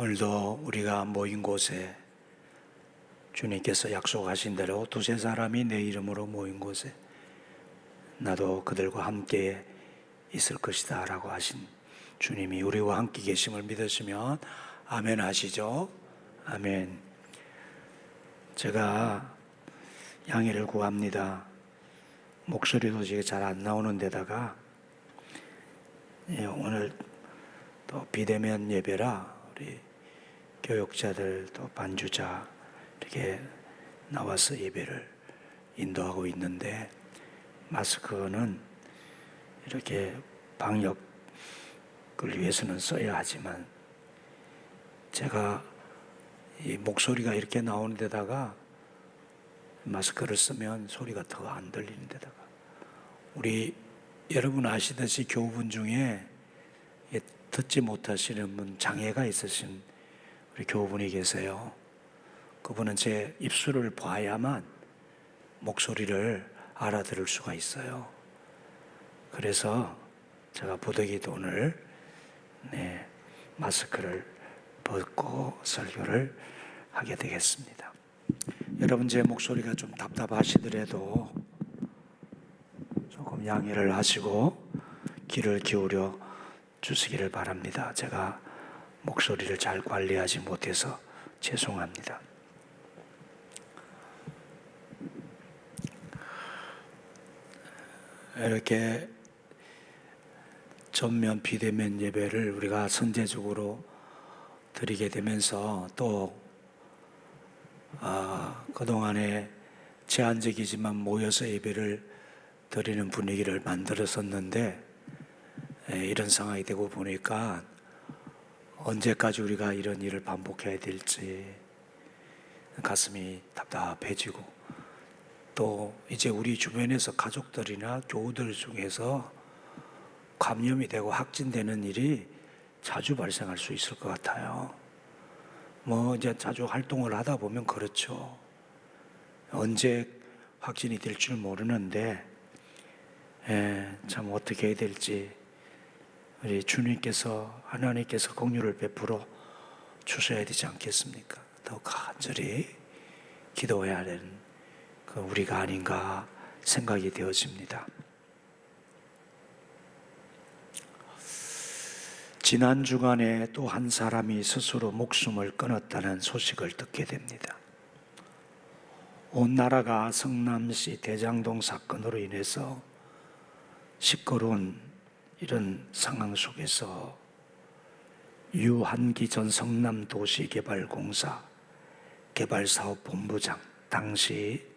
오늘도 우리가 모인 곳에 주님께서 약속하신 대로 두세 사람이 내 이름으로 모인 곳에 나도 그들과 함께 있을 것이다 라고 하신 주님이 우리와 함께 계심을 믿으시면 아멘 하시죠. 아멘. 제가 양해를 구합니다. 목소리도 지금 잘 안 나오는 데다가 오늘 또 비대면 예배라 우리 교육자들 또 반주자 이렇게 나와서 예배를 인도하고 있는데 마스크는 이렇게 방역을 위해서는 써야 하지만 제가 이 목소리가 이렇게 나오는 데다가 마스크를 쓰면 소리가 더 안 들리는 데다가 우리 여러분 아시듯이 교우분 중에 듣지 못하시는 분 장애가 있으신 우리 교우분이 계세요. 그분은 제 입술을 봐야만 목소리를 알아들을 수가 있어요. 그래서 제가 부득이도 오늘 마스크를 벗고 설교를 하게 되겠습니다. 여러분 제 목소리가 좀 답답하시더라도 조금 양해를 하시고 귀를 기울여 주시기를 바랍니다. 제가 목소리를 잘 관리하지 못해서 죄송합니다. 이렇게 전면 비대면 예배를 우리가 선제적으로 드리게 되면서 또 그동안에 제한적이지만 모여서 예배를 드리는 분위기를 만들었었는데 이런 상황이 되고 보니까 언제까지 우리가 이런 일을 반복해야 될지 가슴이 답답해지고 또 이제 우리 주변에서 가족들이나 교우들 중에서 감염이 되고 확진되는 일이 자주 발생할 수 있을 것 같아요. 이제 자주 활동을 하다 보면 그렇죠. 언제 확진이 될 줄 모르는데 참 어떻게 해야 될지 우리 주님께서 하나님께서 긍휼을 베풀어 주셔야 되지 않겠습니까? 더 간절히 기도해야 되는 우리가 아닌가 생각이 되어집니다. 지난 주간에 또 한 사람이 스스로 목숨을 끊었다는 소식을 듣게 됩니다. 온 나라가 성남시 대장동 사건으로 인해서 시끄러운 이런 상황 속에서 유한기 전 성남도시개발공사 개발사업본부장, 당시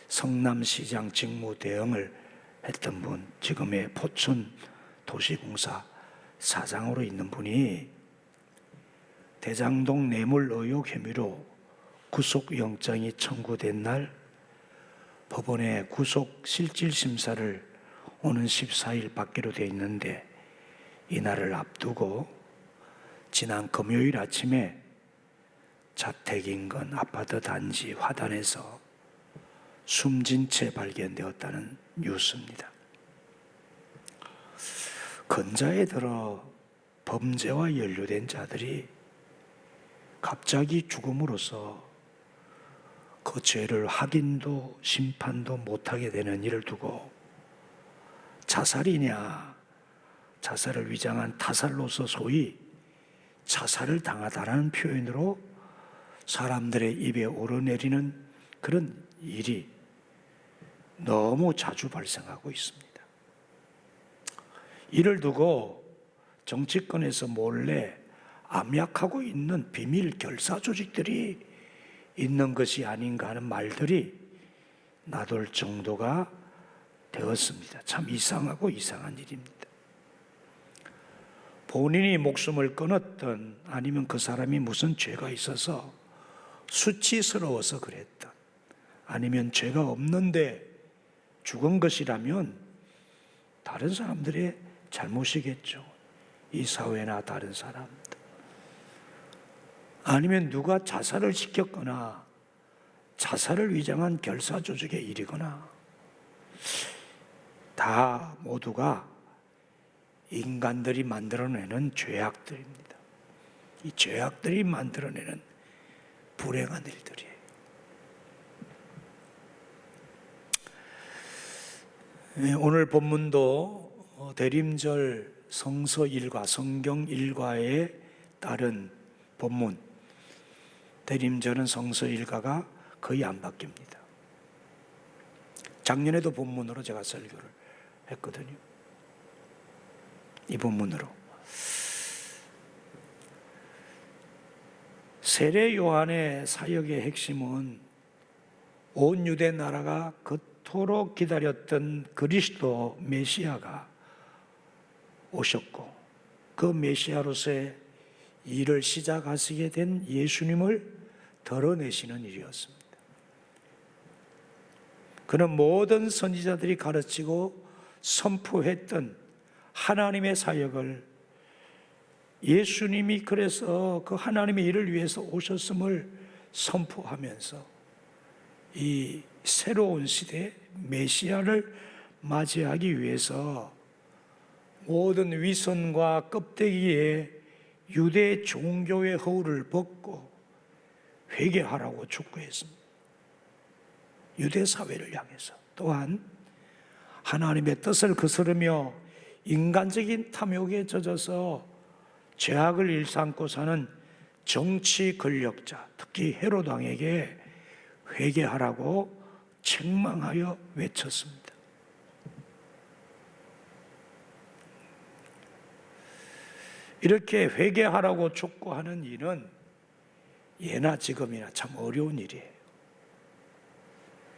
성남시장 직무 대행을 했던 분, 지금의 포천도시공사 사장으로 있는 분이 대장동 뇌물 의혹 혐의로 구속영장이 청구된 날 법원에 구속실질심사를 오는 14일 받기로 되어 있는데 이날을 앞두고 지난 금요일 아침에 자택 인근 아파트 단지 화단에서 숨진 채 발견되었다는 뉴스입니다. 근자에 들어 범죄와 연루된 자들이 갑자기 죽음으로써 그 죄를 확인도 심판도 못하게 되는 일을 두고 자살이냐, 자살을 위장한 타살로서 소위 자살을 당하다라는 표현으로 사람들의 입에 오르내리는 그런 일이 너무 자주 발생하고 있습니다. 이를 두고 정치권에서 몰래 암약하고 있는 비밀 결사 조직들이 있는 것이 아닌가 하는 말들이 나돌 정도가 되었습니다. 참 이상하고 이상한 일입니다. 본인이 목숨을 끊었던 아니면 그 사람이 무슨 죄가 있어서 수치스러워서 그랬던 아니면 죄가 없는데 죽은 것이라면 다른 사람들의 잘못이겠죠. 이 사회나 다른 사람들. 아니면 누가 자살을 시켰거나 자살을 위장한 결사 조직의 일이거나 다 모두가 인간들이 만들어내는 죄악들입니다. 이 죄악들이 만들어내는 불행한 일들이에요. 오늘 본문도 대림절 성서 일과, 성경 일과에 따른 본문, 대림절은 성서 일과가 거의 안 바뀝니다. 작년에도 본문으로 제가 설교를 했거든요. 이 본문으로. 세례 요한의 사역의 핵심은 온 유대 나라가 그토록 기다렸던 그리스도 메시아가 오셨고, 그 메시아로서의 일을 시작하시게 된 예수님을 드러내시는 일이었습니다. 그는 모든 선지자들이 가르치고 선포했던 하나님의 사역을, 예수님이 그래서 그 하나님의 일을 위해서 오셨음을 선포하면서 이 새로운 시대 메시아를 맞이하기 위해서 모든 위선과 껍데기에 유대 종교의 허울을 벗고 회개하라고 촉구했습니다. 유대 사회를 향해서. 또한 하나님의 뜻을 거스르며 인간적인 탐욕에 젖어서 죄악을 일삼고 사는 정치 권력자, 특히 헤롯 왕에게 회개하라고 책망하여 외쳤습니다. 이렇게 회개하라고 촉구하는 일은 예나 지금이나 참 어려운 일이에요.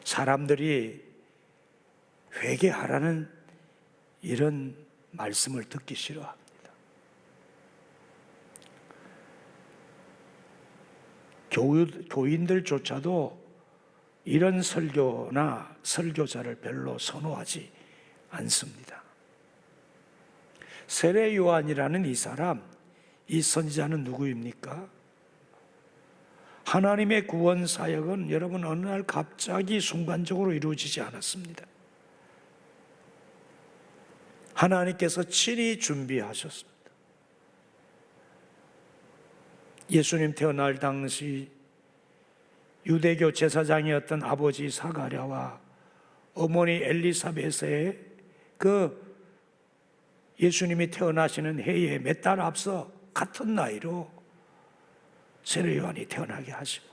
사람들이 회개하라는 이런 말씀을 듣기 싫어합니다. 교인들조차도 이런 설교나 설교자를 별로 선호하지 않습니다. 세례 요한이라는 이 사람, 이 선지자는 누구입니까? 하나님의 구원 사역은 여러분 어느 날 갑자기 순간적으로 이루어지지 않았습니다. 하나님께서 친히 준비하셨습니다. 예수님 태어날 당시 유대교 제사장이었던 아버지 사가랴와 어머니 엘리사벳의 그 예수님이 태어나시는 해에 몇 달 앞서 같은 나이로 세례 요한이 태어나게 하시고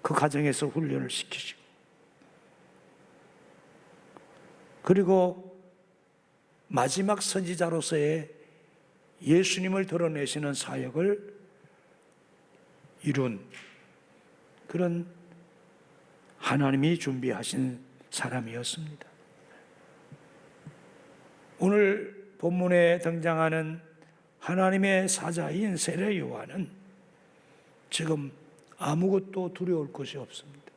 그 가정에서 훈련을 시키시고, 그리고 마지막 선지자로서의 예수님을 드러내시는 사역을 이룬 그런 하나님이 준비하신 사람이었습니다. 오늘 본문에 등장하는 하나님의 사자인 세례 요한은 지금 아무것도 두려울 것이 없습니다.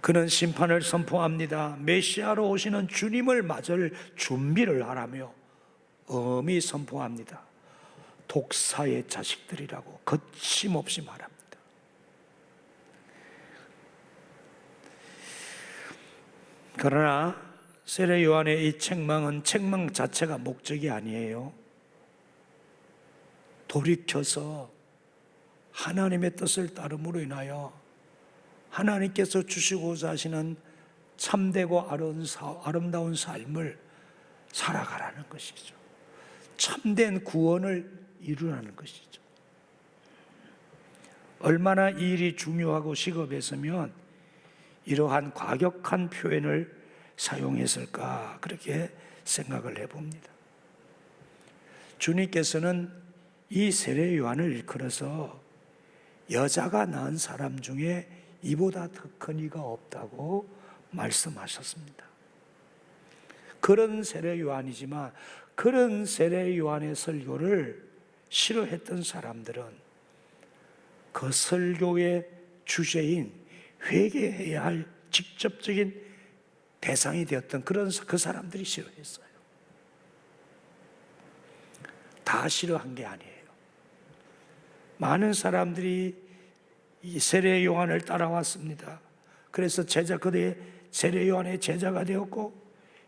그는 심판을 선포합니다. 메시아로 오시는 주님을 맞을 준비를 하라며 엄히 선포합니다. 독사의 자식들이라고 거침없이 말합니다. 그러나 세례 요한의 이 책망은 책망 자체가 목적이 아니에요. 돌이켜서 하나님의 뜻을 따름으로 인하여 하나님께서 주시고자 하시는 참되고 아름다운 삶을 살아가라는 것이죠. 참된 구원을 이루라는 것이죠. 얼마나 이 일이 중요하고 시급했으면 이러한 과격한 표현을 사용했을까, 그렇게 생각을 해봅니다. 주님께서는 이 세례 요한을 일컬어서 여자가 낳은 사람 중에 이보다 더 큰 이가 없다고 말씀하셨습니다. 그런 세례 요한이지만 그런 세례 요한의 설교를 싫어했던 사람들은 그 설교의 주제인 회개해야 할 직접적인 대상이 되었던 그 사람들이 싫어했어요. 다 싫어한 게 아니에요. 많은 사람들이 이 세례 요한을 따라왔습니다. 그래서 그들의 세례 요한의 제자가 되었고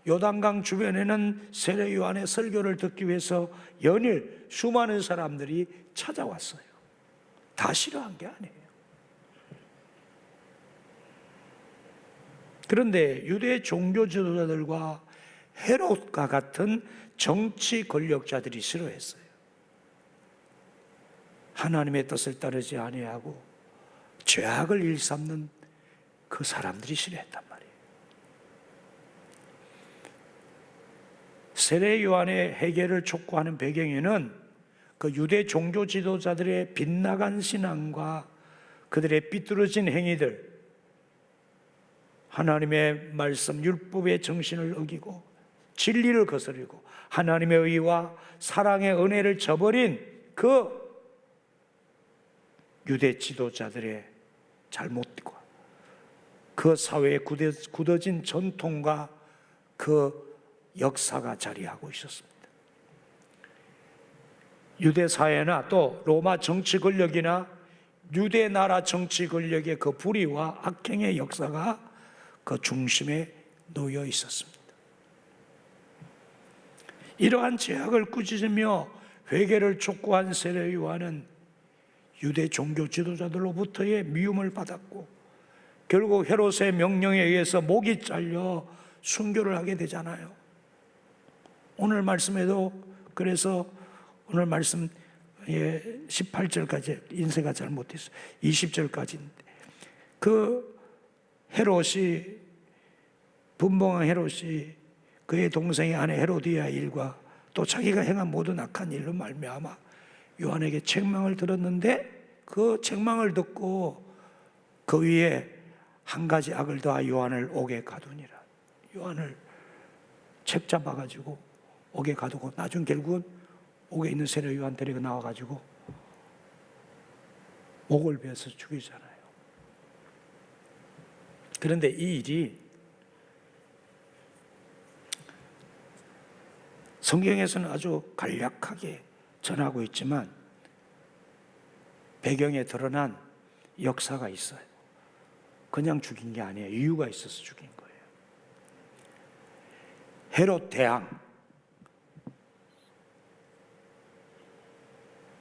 요단강 주변에는 세례 요한의 설교를 듣기 위해서 연일 수많은 사람들이 찾아왔어요. 다 싫어한 게 아니에요. 그런데 유대 종교 지도자들과 헤롯과 같은 정치 권력자들이 싫어했어요. 하나님의 뜻을 따르지 아니하고 죄악을 일삼는 그 사람들이 싫어했단 말이에요. 세례 요한의 해결을 촉구하는 배경에는 그 유대 종교 지도자들의 빗나간 신앙과 그들의 삐뚤어진 행위들, 하나님의 말씀 율법의 정신을 어기고 진리를 거스르고 하나님의 의와 사랑의 은혜를 저버린 그 유대 지도자들의 잘못과 그 사회에 굳어진 전통과 그 역사가 자리하고 있었습니다. 유대 사회나 또 로마 정치 권력이나 유대 나라 정치 권력의 그 불의와 악행의 역사가 그 중심에 놓여 있었습니다. 이러한 죄악을 꾸짖으며 회개를 촉구한 세례 요한은 유대 종교 지도자들로부터의 미움을 받았고 결국 헤롯의 명령에 의해서 목이 잘려 순교를 하게 되잖아요. 오늘 말씀에도 그래서 오늘 말씀 18절까지 인쇄가 잘못됐어요. 20절까지인데 그 헤롯이 분봉한 헤롯이 그의 동생의 아내 헤로디아 일과 또 자기가 행한 모든 악한 일로 말미암아 요한에게 책망을 들었는데 그 책망을 듣고 그 위에 한 가지 악을 더하 요한을 옥에 가두니라. 요한을 책 잡아가지고 옥에 가두고 나중 결국은 옥에 있는 세례 요한 데리고 나와가지고 목을 베어서 죽이잖아요. 그런데 이 일이 성경에서는 아주 간략하게 전하고 있지만 배경에 드러난 역사가 있어요. 그냥 죽인 게 아니에요. 이유가 있어서 죽인 거예요.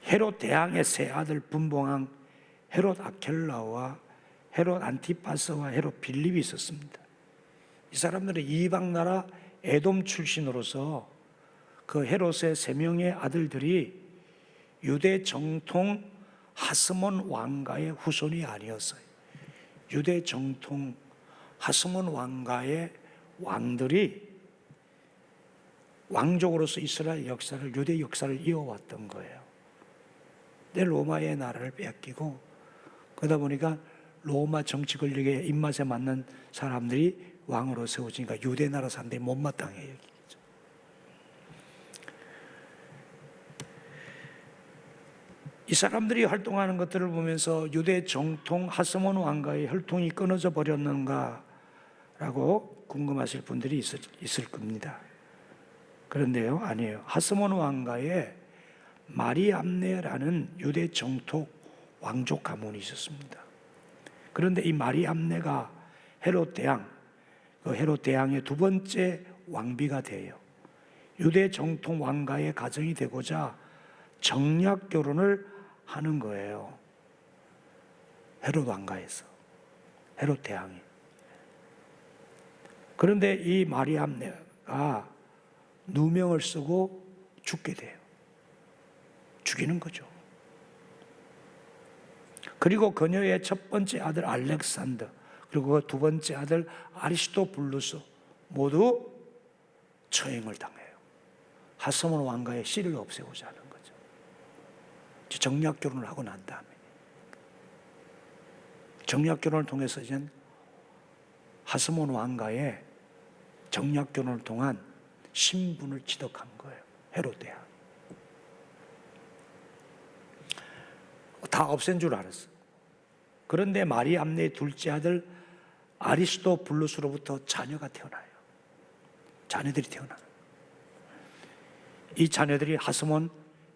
헤롯 대왕의 세 아들 분봉왕 헤롯 아켈라와 헤롯 안티파스와 헤롯 빌립이 있었습니다. 이 사람들은 이방 나라 에돔 출신으로서 그 헤롯의 세 명의 아들들이 유대 정통 하스몬 왕가의 후손이 아니었어요. 유대 정통 하스몬 왕가의 왕들이 왕족으로서 이스라엘 역사를, 유대 역사를 이어왔던 거예요. 근데 로마의 나라를 뺏기고 그러다 보니까 로마 정치 권력의 입맛에 맞는 사람들이 왕으로 세워지니까 유대 나라 사람들이 못마땅해 여기죠. 이 사람들이 활동하는 것들을 보면서 유대 정통 하스몬 왕가의 혈통이 끊어져 버렸는가라고 궁금하실 분들이 있을 겁니다. 그런데요, 아니에요. 하스몬 왕가에 마리암네라는 유대 정통 왕족 가문이 있었습니다. 그런데 이 마리암네가 헤롯 대왕의 두 번째 왕비가 돼요. 유대 정통 왕가의 가정이 되고자 정략 결혼을 하는 거예요. 헤롯 왕가에서, 헤롯 대왕이. 그런데 이 마리암네가 누명을 쓰고 죽게 돼요. 죽이는 거죠. 그리고 그녀의 첫 번째 아들 알렉산더, 그리고 그 두 번째 아들 아리스토블루스 모두 처형을 당해요. 하스몬 왕가의 씨를 없애고자 하는 거죠. 정략 결혼을 하고 난 다음에 정략 결혼을 통해서 이제 하스몬 왕가의 정략 결혼을 통한 신분을 취득한 거예요. 헤롯 대왕. 다 없앤 줄 알았어. 그런데 마리암네의 둘째 아들 아리스토블루스로부터 자녀가 태어나요. 자녀들이 태어나요. 이 자녀들이 하스몬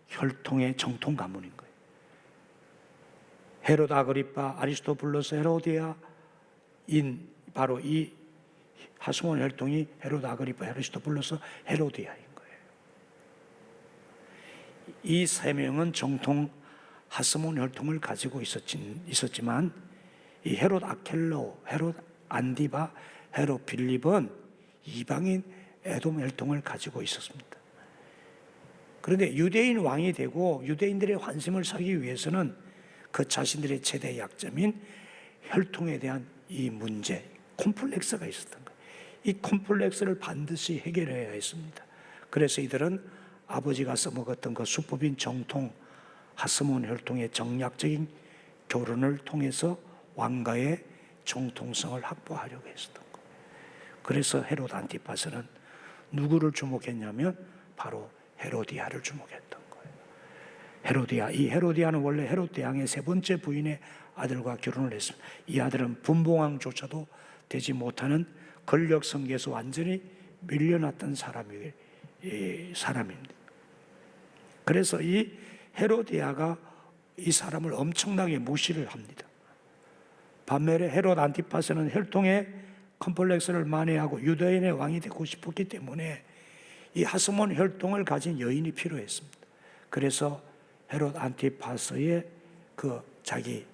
혈통의 정통 가문인 거예요. 헤롯 아그리파, 아리스토블루스, 헤로디아인 바로 이 하스몬 혈통이 헤롯 아그리파 헤로스토블로스 헤로디아인 거예요. 이 세 명은 정통 하스몬 혈통을 가지고 있었지만 이 헤롯 아켈로, 헤롯 안디바, 헤롯 빌립은 이방인 에돔 혈통을 가지고 있었습니다. 그런데 유대인 왕이 되고 유대인들의 환심을 사기 위해서는 그 자신들의 최대 약점인 혈통에 대한 이 문제, 콤플렉스가 있었던 거예요. 이 콤플렉스를 반드시 해결해야 했습니다. 그래서 이들은 아버지가 써먹었던 그 수법인 정통 하스몬 혈통의 정략적인 교론을 통해서 왕가의 정통성을 확보하려고 했었던 거예요. 그래서 헤롯 안티파스는 누구를 주목했냐면 바로 헤로디아를 주목했던 거예요. 헤로디아, 이 헤로디아는 원래 헤롯 대왕의 세 번째 부인의 아들과 결혼을 했습니다. 이 아들은 분봉왕조차도 되지 못하는 권력 성계에서 완전히 밀려났던 사람입니다. 그래서 이 헤로디아가 이 사람을 엄청나게 무시를 합니다. 반면에 헤롯 안티파스는 혈통의 컴플렉스를 만회하고 유대인의 왕이 되고 싶었기 때문에 이 하스몬 혈통을 가진 여인이 필요했습니다. 그래서 헤롯 안티파스의 그 자기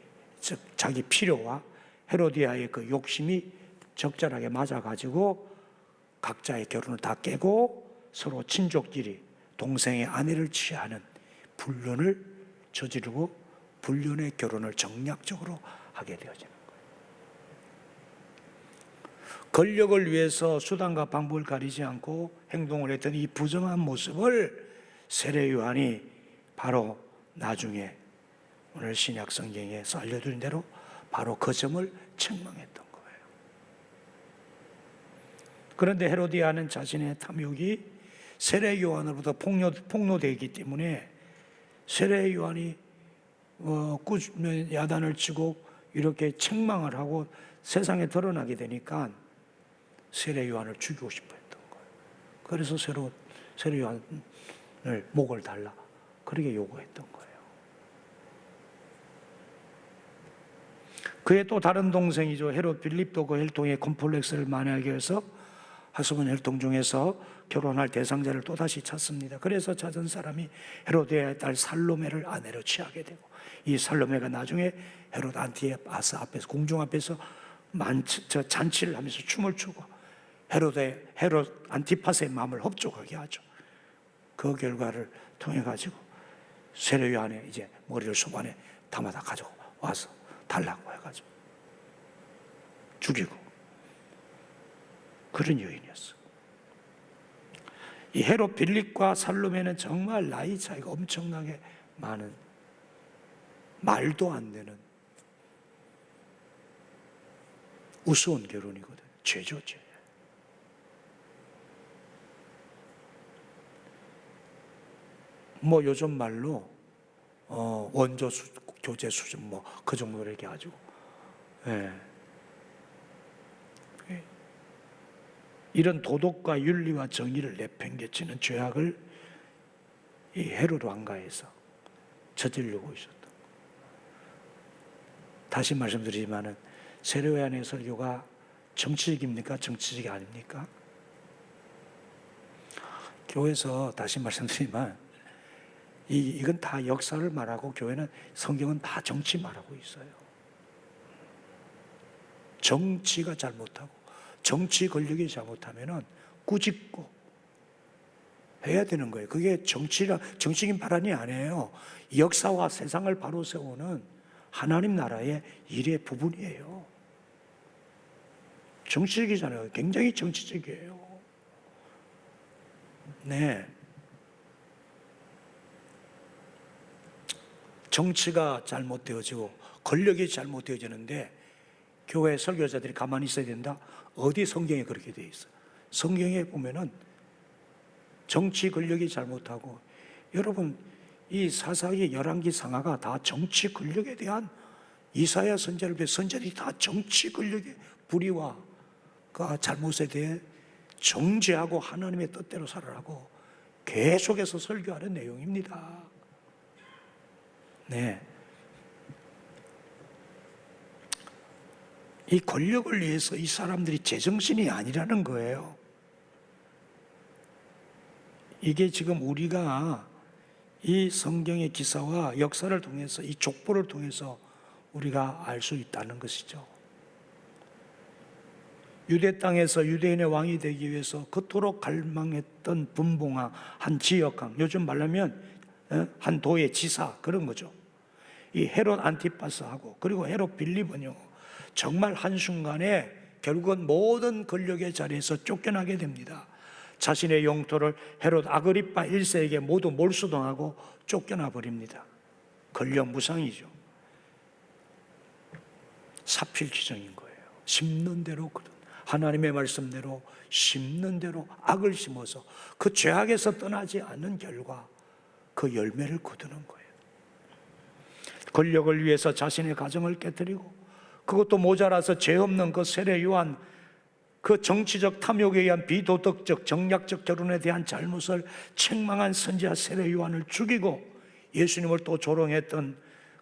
필요와 헤로디아의 그 욕심이 적절하게 맞아가지고 각자의 결혼을 다 깨고 서로 친족끼리 동생의 아내를 취하는 불륜을 저지르고 불륜의 결혼을 정략적으로 하게 되어지는 거예요. 권력을 위해서 수단과 방법을 가리지 않고 행동을 했던 이 부정한 모습을 세례 요한이 바로 나중에 오늘 신약 성경에서 알려드린 대로 바로 그 점을 책망했던 거예요. 그런데 헤로디아는 자신의 탐욕이 세례 요한으로부터 폭로되기 때문에 세례 요한이 야단을 치고 이렇게 책망을 하고 세상에 드러나게 되니까 세례 요한을 죽이고 싶어 했던 거예요. 그래서 세례 요한을 목을 달라 그렇게 요구했던 거예요. 그의 또 다른 동생이죠. 헤롯 빌립도 그 혈통의 콤플렉스를 만회하기 위해서 하스몬 혈통 중에서 결혼할 대상자를 또다시 찾습니다. 그래서 찾은 사람이 헤로데아의 딸 살로메를 아내로 취하게 되고 이 살로메가 나중에 헤롯 안티파스 앞에서 공중 앞에서 잔치를 하면서 춤을 추고 헤롯 안티파스의 마음을 흡족하게 하죠. 그 결과를 통해 가지고 세례 요한의 이제 머리를 소반에 담아다 가지고 와서 달라고 해가지고 죽이고 그런 여인이었어. 이 헤롯 빌립과 살로메는 정말 나이 차이가 엄청나게 많은 말도 안 되는 우스운 결혼이거든. 죄죠, 죄. 뭐 요즘 말로 원조 교제 수준 뭐 그 정도로 얘기하죠. 예. 이런 도덕과 윤리와 정의를 내팽개치는 죄악을 이 헤롯 왕가에서 저지르고 있었던 거예요. 다시 말씀드리지만은 세례 요한의 설교가 정치적입니까? 정치적이 아닙니까? 교회에서 다시 말씀드리지만 이건 다 역사를 말하고 교회는 성경은 다 정치 말하고 있어요. 정치가 잘못하고 정치 권력이 잘못하면은 꾸짖고 해야 되는 거예요. 그게 정치적인 발언이 아니에요. 역사와 세상을 바로 세우는 하나님 나라의 일의 부분이에요. 정치적이잖아요. 굉장히 정치적이에요. 네. 정치가 잘못되어지고 권력이 잘못되어지는데 교회 설교자들이 가만히 있어야 된다? 어디 성경에 그렇게 되어 있어요? 성경에 보면은 정치 권력이 잘못하고 여러분 이 사사기 열왕기 상하가 다 정치 권력에 대한 이사야 선지자를 비해 선지자들이 다 정치 권력의 불의와 그 잘못에 대해 정죄하고 하나님의 뜻대로 살아라고 계속해서 설교하는 내용입니다. 네. 이 권력을 위해서 이 사람들이 제정신이 아니라는 거예요. 이게 지금 우리가 이 성경의 기사와 역사를 통해서, 이 족보를 통해서 우리가 알 수 있다는 것이죠. 유대 땅에서 유대인의 왕이 되기 위해서 그토록 갈망했던 분봉왕, 한 지역왕, 요즘 말하면 한 도의 지사, 그런 거죠. 이 헤롯 안티파스하고 그리고 헤롯 빌립은요, 정말 한순간에 결국은 모든 권력의 자리에서 쫓겨나게 됩니다. 자신의 영토를 헤롯 아그리파 1세에게 모두 몰수당하고 쫓겨나 버립니다. 권력 무상이죠. 사필귀정인 거예요. 심는 대로 거둔, 하나님의 말씀대로 심는 대로 악을 심어서 그 죄악에서 떠나지 않는 결과 그 열매를 거두는 거예요. 권력을 위해서 자신의 가정을 깨뜨리고, 그것도 모자라서 죄 없는 그 세례 요한, 그 정치적 탐욕에 의한 비도덕적 정략적 결혼에 대한 잘못을 책망한 선지자 세례 요한을 죽이고 예수님을 또 조롱했던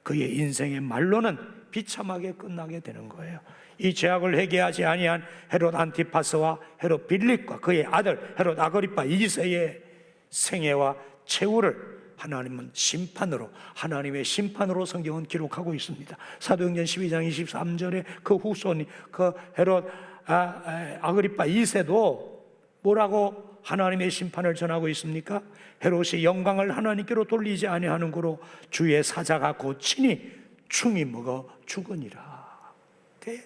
그의 인생의 말로는 비참하게 끝나게 되는 거예요. 이 죄악을 회개하지 아니한 헤롯 안티파스와 헤롯 빌립과 그의 아들 헤롯 아그리파 2세의 생애와 최후를 하나님은 심판으로, 하나님의 심판으로 성경은 기록하고 있습니다. 사도행전 12장 23절에 그 후손이, 그 헤롯 아그리파 2세도 뭐라고 하나님의 심판을 전하고 있습니까? 헤롯이 영광을 하나님께로 돌리지 아니하는 거로 주의 사자가 곧 친히 충이 먹어 죽으니라, 이렇게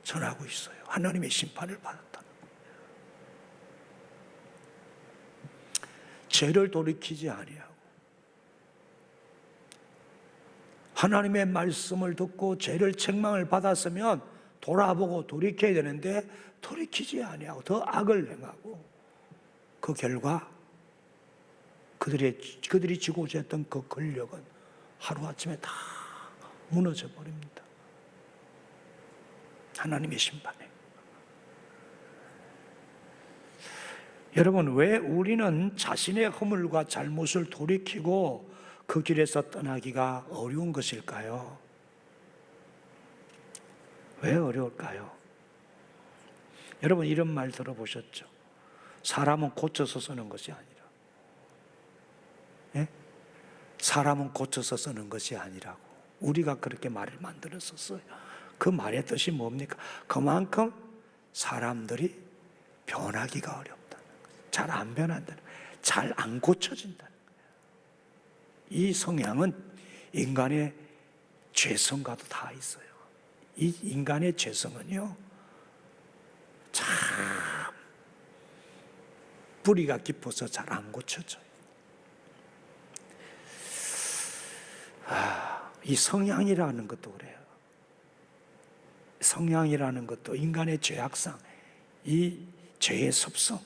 전하고 있어요. 하나님의 심판을 받았다는 거예요. 죄를 돌이키지 아니하고 하나님의 말씀을 듣고 죄를 책망을 받았으면 돌아보고 돌이켜야 되는데 돌이키지 아니하고 더 악을 행하고, 그 결과 그들이 지고자 했던 그 권력은 하루아침에 다 무너져 버립니다. 하나님의 심판에. 여러분, 왜 우리는 자신의 허물과 잘못을 돌이키고 그 길에서 떠나기가 어려운 것일까요? 왜 어려울까요? 여러분, 이런 말 들어보셨죠? 사람은 고쳐서 쓰는 것이 아니라, 예? 사람은 고쳐서 쓰는 것이 아니라고 우리가 그렇게 말을 만들어서 써요. 그 말의 뜻이 뭡니까? 그만큼 사람들이 변하기가 어렵다는 거예요. 잘 안 변한다는 거예요. 잘 안 고쳐진다는 거예요. 이 성향은 인간의 죄성과도 다 있어요. 이 인간의 죄성은요, 참 뿌리가 깊어서 잘 안 고쳐져요. 이 성향이라는 것도 그래요. 성향이라는 것도 인간의 죄악상, 이 죄의 습성,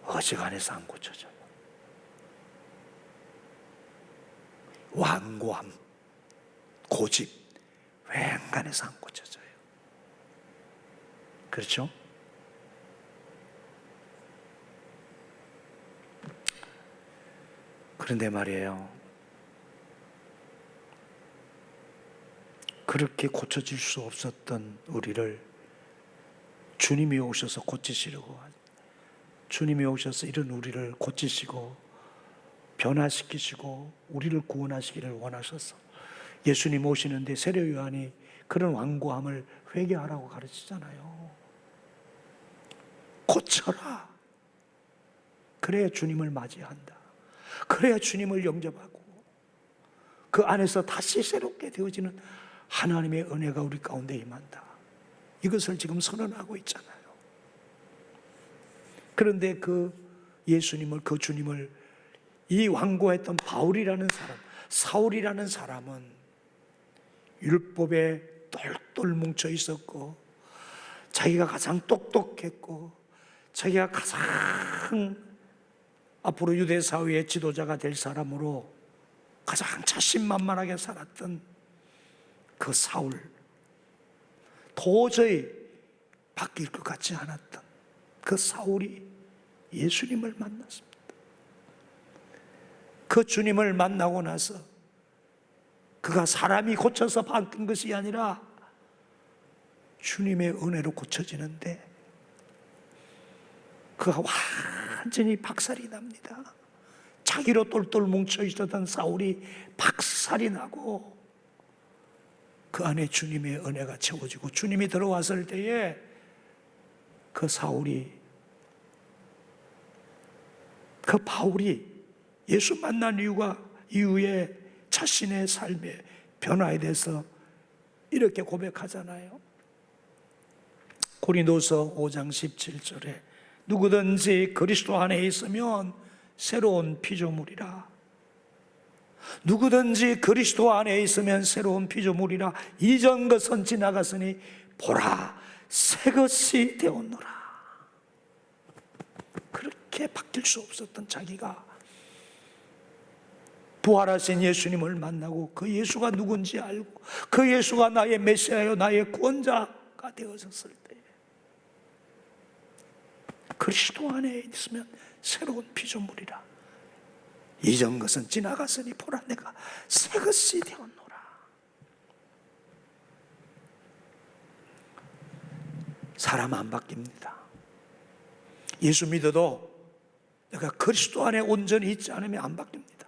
어지간해서 안 고쳐져요. 완고함, 고집, 웬간해서 안 고쳐져요. 그렇죠? 그런데 말이에요, 그렇게 고쳐질 수 없었던 우리를 주님이 오셔서 고치시려고, 주님이 오셔서 이런 우리를 고치시고 변화시키시고 우리를 구원하시기를 원하셔서 예수님 오시는데 세례 요한이 그런 완고함을 회개하라고 가르치잖아요. 고쳐라. 그래야 주님을 맞이한다. 그래야 주님을 영접하고 그 안에서 다시 새롭게 되어지는 하나님의 은혜가 우리 가운데 임한다. 이것을 지금 선언하고 있잖아요. 그런데 그 예수님을, 그 주님을 이 완고했던 바울이라는 사람, 사울이라는 사람은 율법에 똘똘 뭉쳐 있었고 자기가 가장 똑똑했고 자기가 가장 앞으로 유대 사회의 지도자가 될 사람으로 가장 자신만만하게 살았던 그 사울, 도저히 바뀔 것 같지 않았던 그 사울이 예수님을 만났습니다. 그 주님을 만나고 나서 그가 사람이 고쳐서 바뀐 것이 아니라 주님의 은혜로 고쳐지는데 그가 완전히 박살이 납니다. 자기로 똘똘 뭉쳐 있었던 사울이 박살이 나고 그 안에 주님의 은혜가 채워지고 주님이 들어왔을 때에 그 사울이, 그 바울이 예수 만난 이후에 자신의 삶의 변화에 대해서 이렇게 고백하잖아요. 고린도서 5장 17절에 누구든지 그리스도 안에 있으면 새로운 피조물이라. 누구든지 그리스도 안에 있으면 새로운 피조물이라. 이전 것은 지나갔으니 보라 새 것이 되었노라. 그렇게 바뀔 수 없었던 자기가 부활하신 예수님을 만나고 그 예수가 누군지 알고 그 예수가 나의 메시아요 나의 구원자가 되어졌을 때 그리스도 안에 있으면 새로운 피조물이라. 이전 것은 지나갔으니 보라 내가 새 것이 되었노라. 사람 안 바뀝니다. 예수 믿어도 내가 그리스도 안에 온전히 있지 않으면 안 바뀝니다.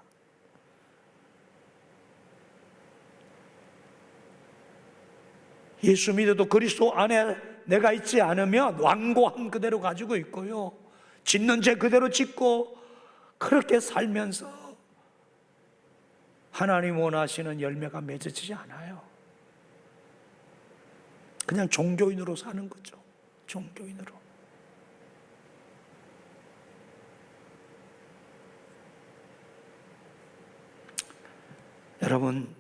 예수 믿어도 그리스도 안에 내가 있지 않으면 완고함 그대로 가지고 있고요, 짓는 죄 그대로 짓고 그렇게 살면서 하나님 원하시는 열매가 맺어지지 않아요. 그냥 종교인으로 사는 거죠. 종교인으로. 여러분,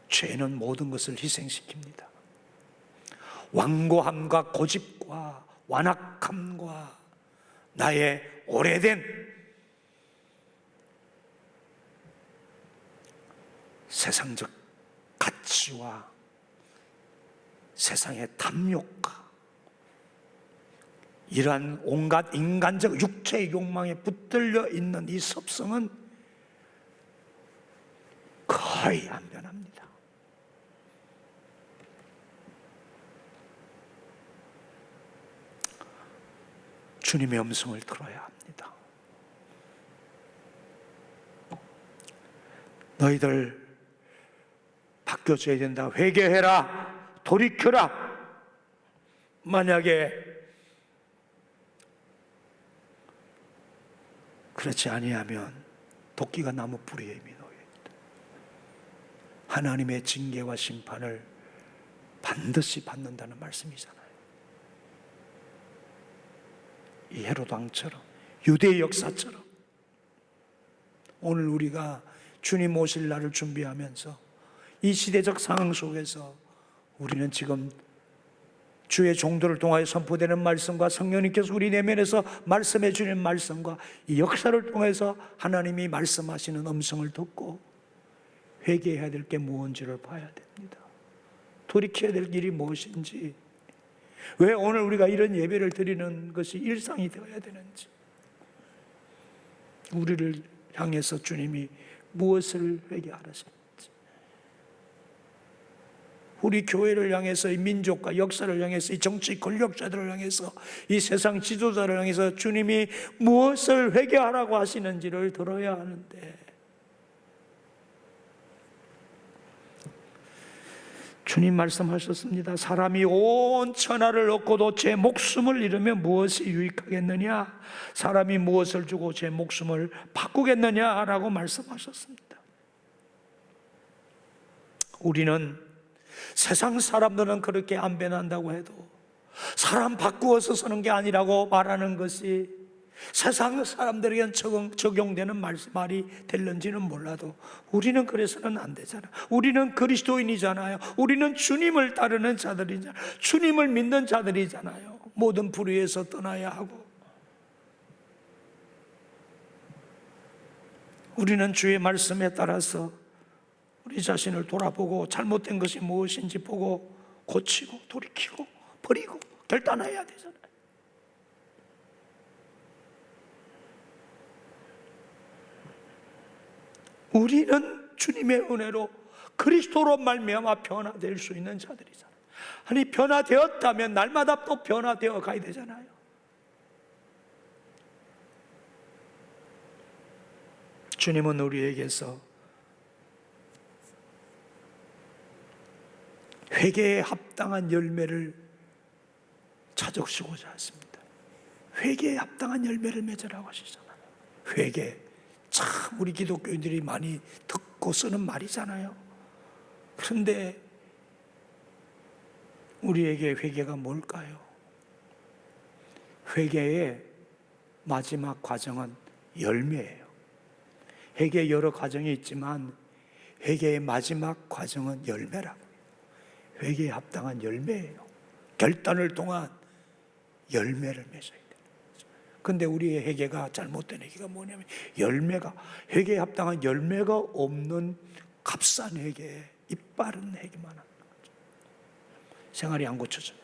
죄는 모든 것을 희생시킵니다. 완고함과 고집과 완악함과 나의 오래된 세상적 가치와 세상의 탐욕과 이러한 온갖 인간적 육체의 욕망에 붙들려 있는 이 섭성은 거의 안 변합니다. 주님의 음성을 들어야 합니다. 너희들 바뀌어져야 된다. 회개해라. 돌이켜라. 만약에 그렇지 아니하면 도끼가 나무 뿌리에 이미 놓여있다. 하나님의 징계와 심판을 반드시 받는다는 말씀이잖아요. 이 헤롯 왕처럼, 유대의 역사처럼 오늘 우리가 주님 오실 날을 준비하면서 이 시대적 상황 속에서 우리는 지금 주의 종들을 통하여 선포되는 말씀과 성령님께서 우리 내면에서 말씀해 주는 말씀과 이 역사를 통해서 하나님이 말씀하시는 음성을 듣고 회개해야 될 게 무엇인지를 봐야 됩니다. 돌이켜야 될 일이 무엇인지, 왜 오늘 우리가 이런 예배를 드리는 것이 일상이 되어야 되는지, 우리를 향해서 주님이 무엇을 회개하라는지, 우리 교회를 향해서, 이 민족과 역사를 향해서, 이 정치 권력자들을 향해서, 이 세상 지도자를 향해서 주님이 무엇을 회개하라고 하시는지를 들어야 하는데, 주님 말씀하셨습니다. 사람이 온 천하를 얻고도 제 목숨을 잃으면 무엇이 유익하겠느냐? 사람이 무엇을 주고 제 목숨을 바꾸겠느냐라고 말씀하셨습니다. 우리는 세상 사람들은 그렇게 안 변한다고 해도 사람 바꾸어서 서는 게 아니라고 말하는 것이 세상 사람들에게는 적용되는 말이 될는지는 몰라도 우리는 그래서는 안 되잖아요. 우리는 그리스도인이잖아요. 우리는 주님을 따르는 자들이잖아요. 주님을 믿는 자들이잖아요. 모든 불의에서 떠나야 하고, 우리는 주의 말씀에 따라서 우리 자신을 돌아보고 잘못된 것이 무엇인지 보고 고치고 돌이키고 버리고 결단해야 되잖아요. 우리는 주님의 은혜로 그리스도로 말미암아 변화될 수 있는 자들이잖아요. 아니, 변화되었다면 날마다 또 변화되어 가야 되잖아요. 주님은 우리에게서 회개에 합당한 열매를 찾으시고자 하십니다. 회개에 합당한 열매를 맺으라고 하시잖아요. 회개, 참 우리 기독교인들이 많이 듣고 쓰는 말이잖아요. 그런데 우리에게 회개가 뭘까요? 회개의 마지막 과정은 열매예요. 회개의 여러 과정이 있지만 회개의 마지막 과정은 열매라고요. 회개에 합당한 열매예요. 결단을 통한 열매를 맺어야 돼요. 그런데 우리의 회개가 잘못된 회개가 뭐냐면 회개에 합당한 열매가 없는 값싼 회개, 이빠른 회개만 하는 거죠. 생활이 안 고쳐져요.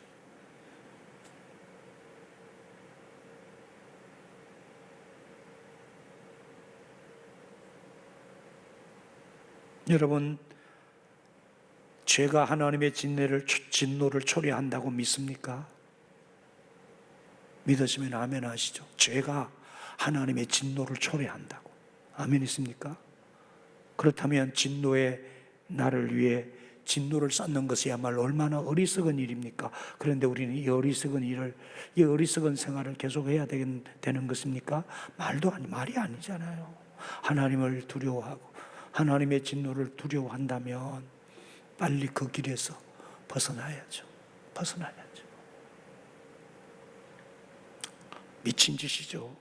여러분, 죄가 하나님의 진노를 초래한다고 믿습니까? 믿으시면 아멘 하시죠. 죄가 하나님의 진노를 초래한다고. 아멘 있습니까? 그렇다면 진노의 나를 위해 진노를 쌓는 것이야말로 얼마나 어리석은 일입니까? 그런데 우리는 이 어리석은 생활을 계속해야 되는 것입니까? 말이 아니잖아요. 하나님을 두려워하고 하나님의 진노를 두려워한다면 빨리 그 길에서 벗어나야죠. 미친 짓이죠.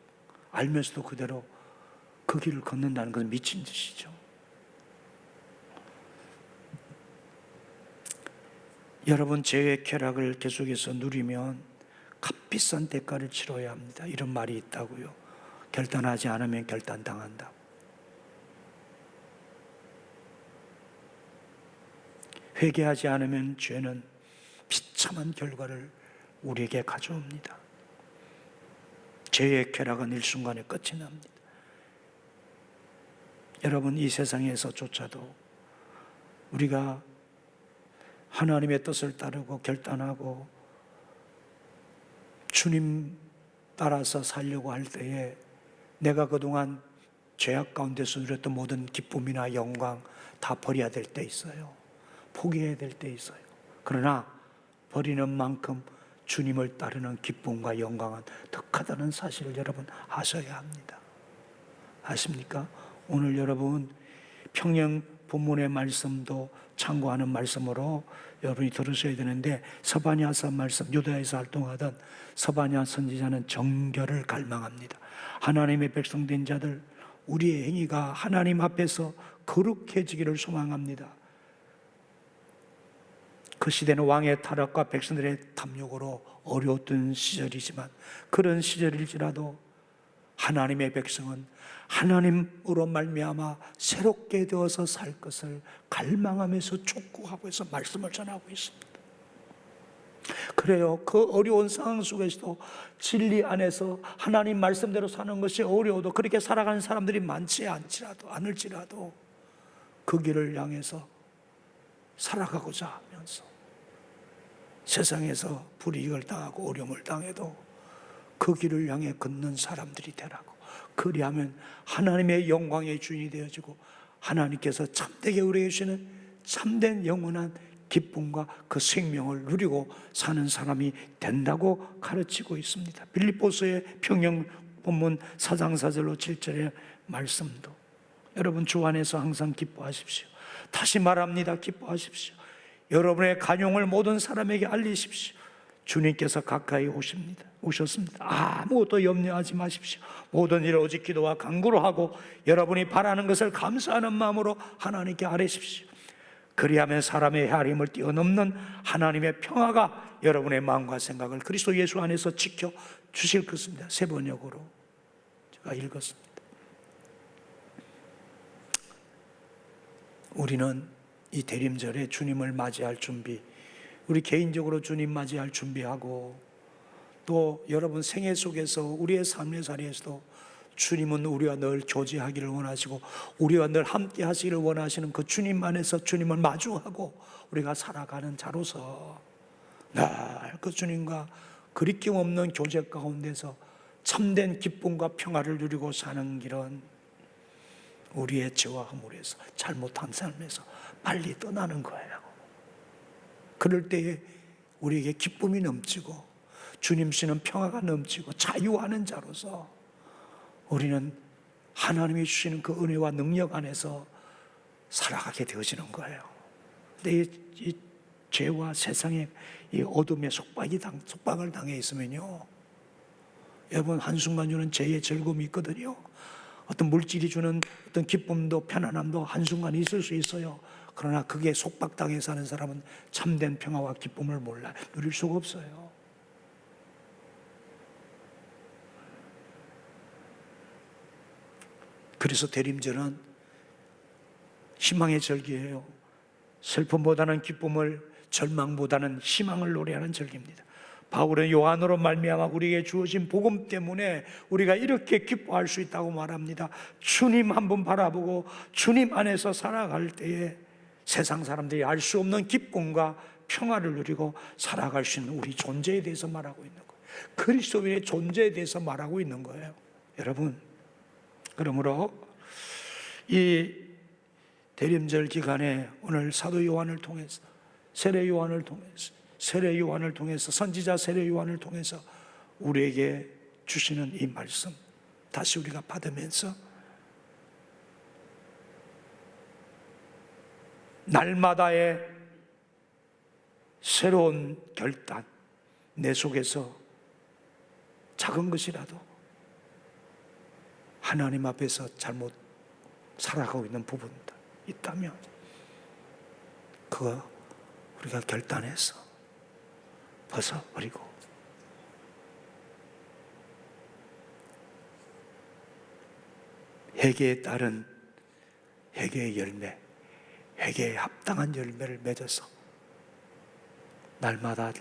알면서도 그대로 그 길을 걷는다는 것은 미친 짓이죠. 여러분, 죄의 쾌락을 계속해서 누리면 값비싼 대가를 치러야 합니다. 이런 말이 있다고요. 결단하지 않으면 결단당한다. 회개하지 않으면 죄는 비참한 결과를 우리에게 가져옵니다. 죄의 쾌락은 일순간에 끝이 납니다. 여러분, 이 세상에서조차도 우리가 하나님의 뜻을 따르고 결단하고 주님 따라서 살려고 할 때에 내가 그동안 죄악 가운데서 누렸던 모든 기쁨이나 영광 다 버려야 될 때 있어요. 포기해야 될 때 있어요. 그러나 버리는 만큼 주님을 따르는 기쁨과 영광은 더 크다는 사실을 여러분 아셔야 합니다. 아십니까? 오늘 여러분 평양 본문의 말씀도 참고하는 말씀으로 여러분이 들으셔야 되는데, 서바냐서 말씀, 유다에서 활동하던 서바냐 선지자는 정결을 갈망합니다. 하나님의 백성된 자들, 우리의 행위가 하나님 앞에서 거룩해지기를 소망합니다. 그 시대는 왕의 타락과 백성들의 탐욕으로 어려웠던 시절이지만 그런 시절일지라도 하나님의 백성은 하나님으로 말미암아 새롭게 되어서 살 것을 갈망하면서 촉구하고 해서 말씀을 전하고 있습니다. 그래요. 그 어려운 상황 속에서도 진리 안에서 하나님 말씀대로 사는 것이 어려워도 그렇게 살아가는 사람들이 많지 않을지라도 그 길을 향해서 살아가고자 하면서 세상에서 불이익을 당하고 어려움을 당해도 그 길을 향해 걷는 사람들이 되라고. 그리하면 하나님의 영광의 주인이 되어지고 하나님께서 참되게 우리에게 주시는 참된 영원한 기쁨과 그 생명을 누리고 사는 사람이 된다고 가르치고 있습니다. 빌립보서의 평영 본문 4장 4절로 7절의 말씀도 여러분 주 안에서 항상 기뻐하십시오. 다시 말합니다. 기뻐하십시오. 여러분의 간용을 모든 사람에게 알리십시오. 주님께서 가까이 오셨습니다. 아무것도 염려하지 마십시오. 모든 일을 오직 기도와 간구로 하고 여러분이 바라는 것을 감사하는 마음으로 하나님께 아뢰십시오. 그리하면 사람의 헤아림을 뛰어넘는 하나님의 평화가 여러분의 마음과 생각을 그리스도 예수 안에서 지켜 주실 것입니다. 세 번역으로 제가 읽었습니다. 우리는 이 대림절에 주님을 맞이할 준비, 우리 개인적으로 주님 맞이할 준비하고 또 여러분 생애 속에서 우리의 삶의 자리에서도 주님은 우리와 늘 교제하기를 원하시고 우리와 늘 함께 하시기를 원하시는 그 주님 안에서 주님을 마주하고 우리가 살아가는 자로서 늘 그 주님과 그리낌 없는 교제 가운데서 참된 기쁨과 평화를 누리고 사는 길은 우리의 죄와 허물에서 잘못한 삶에서 빨리 떠나는 거예요. 그럴 때에 우리에게 기쁨이 넘치고 주님 씨는 평화가 넘치고 자유하는 자로서 우리는 하나님이 주시는 그 은혜와 능력 안에서 살아가게 되어지는 거예요. 근데 이 죄와 세상의 이 어둠의 속박을 당해 있으면요, 여러분 한순간 주는 죄의 즐거움이 있거든요. 어떤 물질이 주는 어떤 기쁨도 편안함도 한순간 있을 수 있어요. 그러나 그게 속박당해 사는 사람은 참된 평화와 기쁨을 몰라 누릴 수가 없어요. 그래서 대림절은 희망의 절기예요. 슬픔보다는 기쁨을, 절망보다는 희망을 노래하는 절기입니다. 바울은 요한으로 말미암아 우리에게 주어진 복음 때문에 우리가 이렇게 기뻐할 수 있다고 말합니다. 주님 한 분 바라보고 주님 안에서 살아갈 때에 세상 사람들이 알 수 없는 기쁨과 평화를 누리고 살아갈 수 있는 우리 존재에 대해서 말하고 있는 거예요. 그리스도인의 존재에 대해서 말하고 있는 거예요. 여러분, 그러므로 이 대림절 기간에 오늘 사도 요한을 통해서 세례 요한을 통해서 선지자 세례 요한을 통해서 우리에게 주시는 이 말씀 다시 우리가 받으면서 날마다의 새로운 결단, 내 속에서 작은 것이라도 하나님 앞에서 잘못 살아가고 있는 부분도 있다면 그거 우리가 결단해서 벗어버리고 회개에 따른 회개의 열매, 회개에 합당한 열매를 맺어서 날마다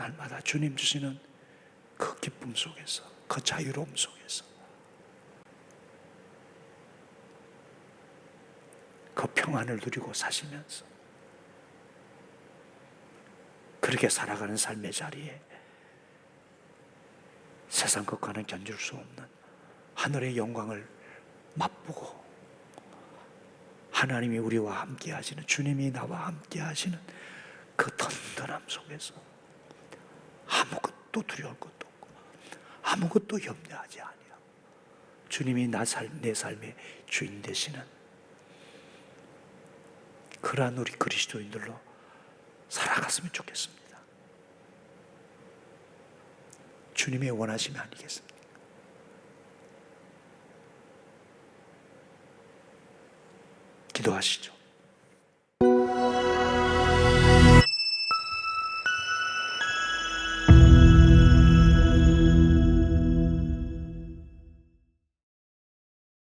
주님 주시는 그 기쁨 속에서, 그 자유로움 속에서, 그 평안을 누리고 사시면서 그렇게 살아가는 삶의 자리에 세상 것과는 견줄 수 없는 하늘의 영광을 맛보고 하나님이 우리와 함께 하시는, 주님이 나와 함께 하시는 그 든든함 속에서 아무것도 두려울 것도 없고 아무것도 염려하지 아니하고 주님이 내 삶의 주인 되시는 그러한 우리 그리스도인들로 살아갔으면 좋겠습니다. 주님의 원하심이 아니겠습니까? 기도하시죠.